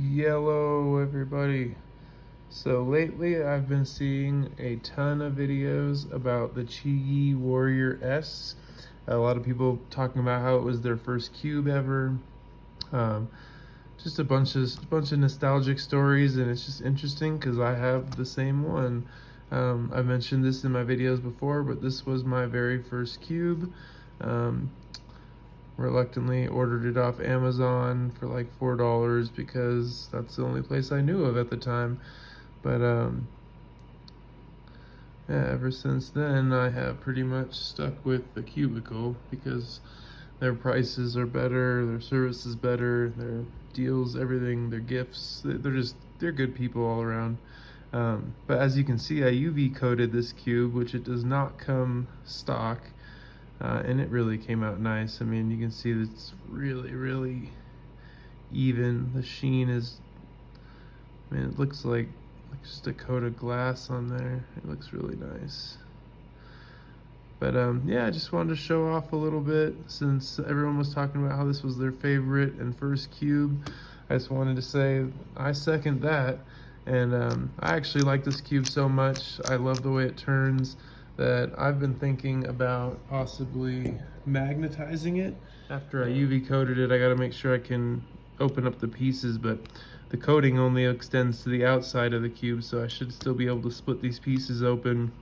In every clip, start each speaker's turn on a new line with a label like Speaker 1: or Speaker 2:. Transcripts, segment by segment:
Speaker 1: Yellow, everybody. So lately I've been seeing a ton of videos about the QIYI Warrior S. A lot of people talking about how it was their first cube ever. Um, just a bunch of nostalgic stories, and it's just interesting because I have the same one. I've mentioned this in my videos before, but this was my very first cube. Reluctantly ordered it off Amazon for like $4 because that's the only place I knew of at the time. But yeah, ever since then I have pretty much stuck with the Cubicle because their prices are better, their service is better, their deals, everything, their gifts, they're good people all around. But as you can see, I UV coated this cube, which it does not come stock. And it really came out nice. I mean, you can see that it's really even. The sheen is, man, it looks like just a coat of glass on there. It looks really nice. But yeah, I just wanted to show off a little bit since everyone was talking about how this was their favorite and first cube. I just wanted to say I second that. And I actually like this cube so much. I love the way it turns, that I've been thinking about possibly magnetizing it. After I UV coated it, I gotta make sure I can open up the pieces, but the coating only extends to the outside of the cube, so I should still be able to split these pieces open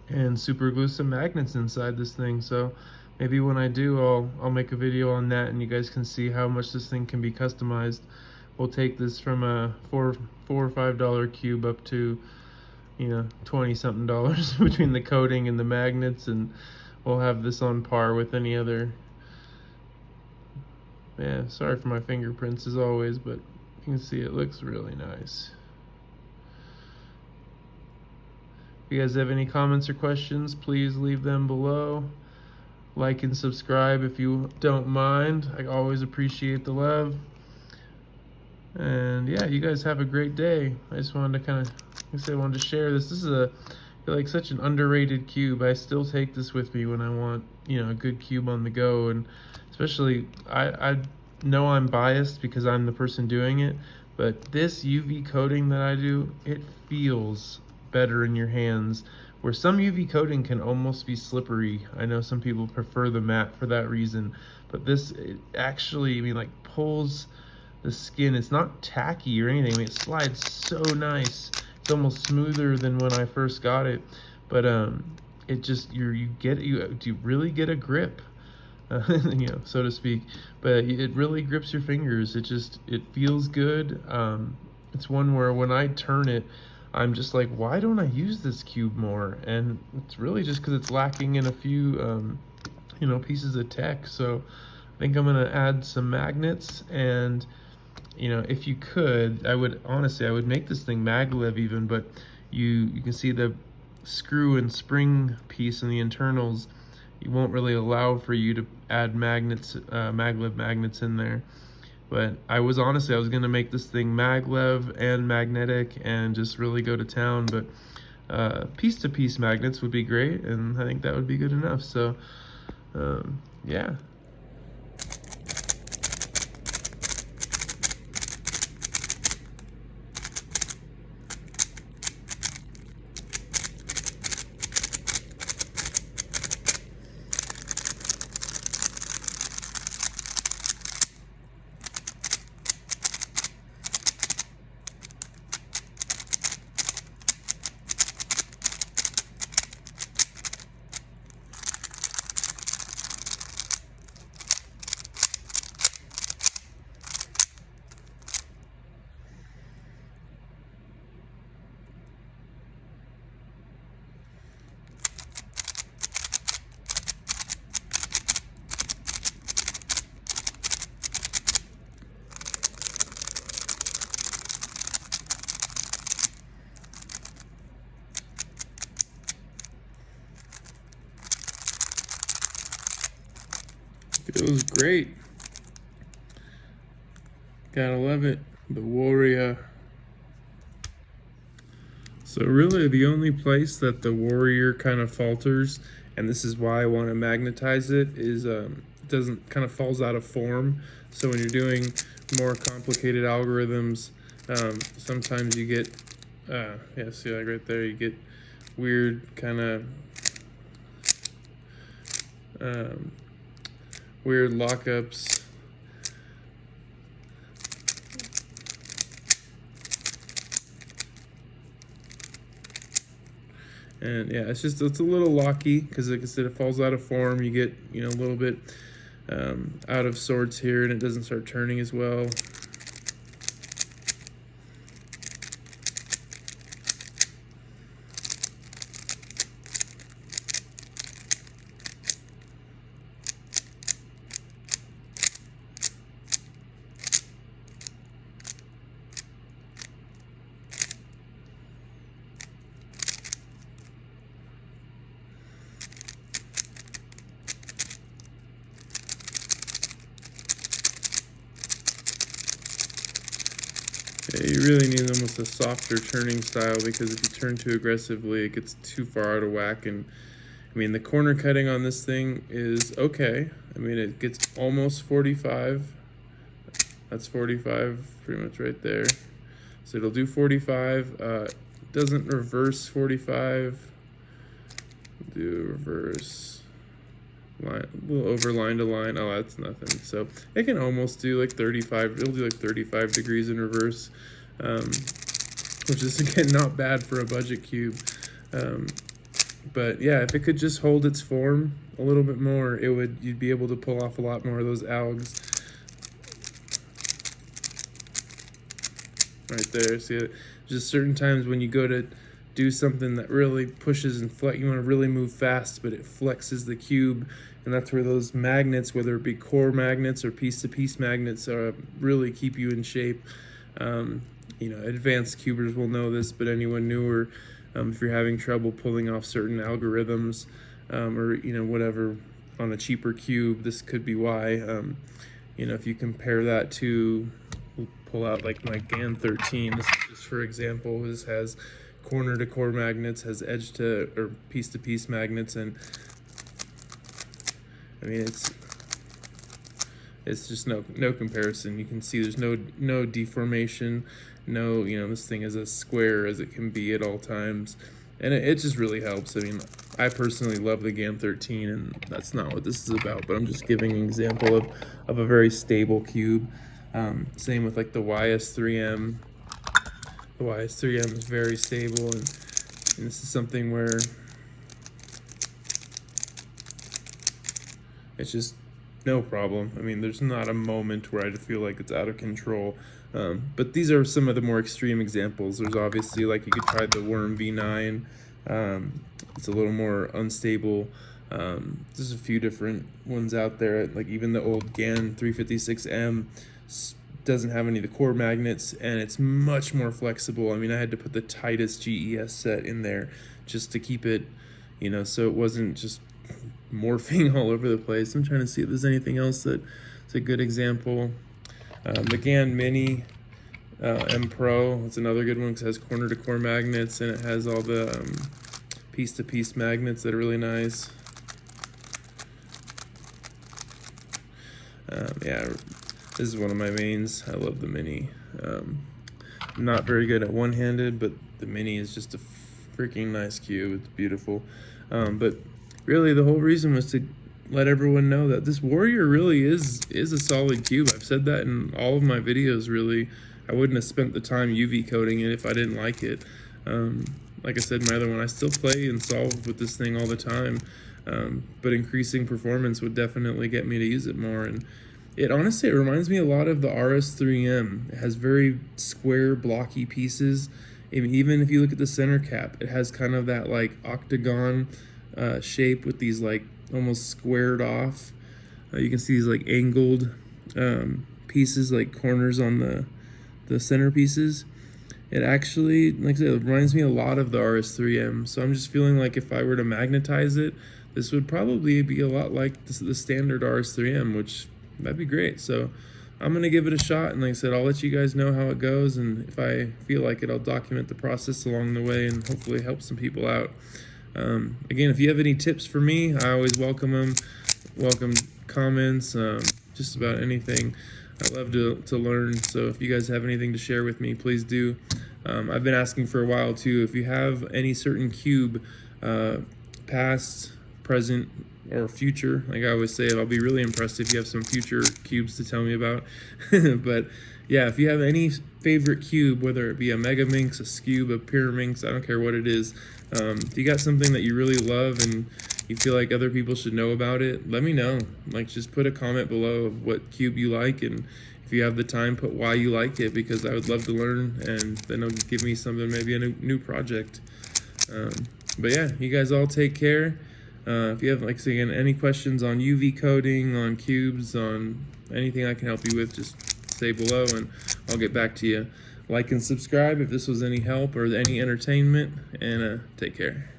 Speaker 1: and super glue some magnets inside this thing. So maybe when I do, I'll make a video on that and you guys can see how much this thing can be customized. We'll take this from a $4 or $5 cube up to, you know, 20 something dollars between the coating and the magnets, and we'll have this on par with any other. Yeah, sorry for my fingerprints as always, but you can see it looks really nice. If you guys have any comments or questions, please leave them below. Like and subscribe if you don't mind. I always appreciate the love. And yeah, you guys have a great day. I just wanted to kind of, I wanted to share this. This is like such an underrated cube. I still take this with me when I want, you know, a good cube on the go. And especially, I know I'm biased because I'm the person doing it, but this UV coating that I do, it feels better in your hands, where some UV coating can almost be slippery. I know some people prefer the matte for that reason, but this, it actually, I mean, like, pulls the skin. It's not tacky or anything. I mean, it slides so nice. It's almost smoother than when I first got it, but it just, you really get a grip, you know, so to speak. But it really grips your fingers. It feels good. It's one where when I turn it, I'm just like, why don't I use this cube more? And it's really just because it's lacking in a few, you know, pieces of tech. So I think I'm gonna add some magnets, and you know, if you could, I would make this thing maglev even, but you can see the screw and spring piece in the internals. You won't really allow for you to add magnets, maglev magnets in there. But I was gonna make this thing maglev and magnetic and just really go to town, but piece-to-piece magnets would be great, and I think that would be good enough. So yeah. Feels great. Gotta love it. The Warrior. So really the only place that the Warrior kind of falters, and this is why I want to magnetize it, is doesn't kind of falls out of form. So when you're doing more complicated algorithms, sometimes you get, yeah, see like right there, you get weird kind of weird lockups. And yeah, it's a little locky because, like I said, it falls out of form. You get, you know, a little bit out of sorts here, and it doesn't start turning as well. Yeah, you really need almost a softer turning style, because if you turn too aggressively, it gets too far out of whack. And I mean, the corner cutting on this thing is okay. I mean, it gets almost 45. That's 45 pretty much right there. So it'll do 45. Doesn't reverse 45. Do reverse line, a little over line to line. Oh, that's nothing. So it can almost do like 35. It'll do like 35 degrees in reverse, which is again not bad for a budget cube. But yeah, if it could just hold its form a little bit more, you'd be able to pull off a lot more of those algs. Right there, see it? Just certain times when you go to do something that really pushes and flex, you want to really move fast, but it flexes the cube, and that's where those magnets, whether it be core magnets or piece-to-piece magnets, really keep you in shape. You know, advanced cubers will know this, but anyone newer, if you're having trouble pulling off certain algorithms, or you know, whatever on a cheaper cube, this could be why. You know, if you compare that to, we'll pull out like my GAN 13, this is just for example, this has corner to core magnets, has edge to or piece to piece magnets, and I mean it's just no comparison. You can see there's no deformation, no, you know, this thing is as square as it can be at all times, and it just really helps. I mean, I personally love the GAN 13, and that's not what this is about, but I'm just giving an example of a very stable cube. Same with like the YS3M. The YS3M is very stable, and this is something where it's just no problem. I mean, there's not a moment where I feel like it's out of control. But these are some of the more extreme examples. There's obviously, like, you could try the Worm V9. It's a little more unstable. There's a few different ones out there. Like even the old GAN 356M doesn't have any of the core magnets, and it's much more flexible. I mean, I had to put the tightest GES set in there just to keep it, you know, so it wasn't just morphing all over the place. I'm trying to see if there's anything else that's a good example. The GAN Mini M Pro, it's another good one because it has corner to core magnets, and it has all the piece to piece magnets that are really nice. Yeah, this is one of my mains. I love the Mini. I'm not very good at one-handed, but the Mini is just a freaking nice cube. It's beautiful. But really, the whole reason was to let everyone know that this Warrior really is a solid cube. I've said that in all of my videos, really. I wouldn't have spent the time UV coating it if I didn't like it. Like I said, my other one, I still play and solve with this thing all the time. But increasing performance would definitely get me to use it more. And it honestly, it reminds me a lot of the RS3M. It has very square, blocky pieces. Even if you look at the center cap, it has kind of that like octagon shape with these like almost squared off. You can see these like angled pieces, like corners on the center pieces. It actually, like I said, it reminds me a lot of the RS3M. So I'm just feeling like if I were to magnetize it, this would probably be a lot like the standard RS3M, which that'd be great. So I'm gonna give it a shot, and like I said, I'll let you guys know how it goes, and if I feel like it, I'll document the process along the way and hopefully help some people out. Again, if you have any tips for me, I always welcome them. Welcome comments, just about anything. I love to learn, so if you guys have anything to share with me, please do. I've been asking for a while too, if you have any certain cube, past, present, or future, like I always say, I'll be really impressed if you have some future cubes to tell me about. But yeah, if you have any favorite cube, whether it be a Mega Minx, a Scube, a Pyraminx, I don't care what it is, if you got something that you really love and you feel like other people should know about it, let me know. Like, just put a comment below of what cube you like, and if you have the time, put why you like it, because I would love to learn, and then it'll give me something, maybe a new project. But yeah, you guys all take care. If you have, like, again, any questions on UV coating, on cubes, on anything I can help you with, just say below and I'll get back to you. Like and subscribe if this was any help or any entertainment, and take care.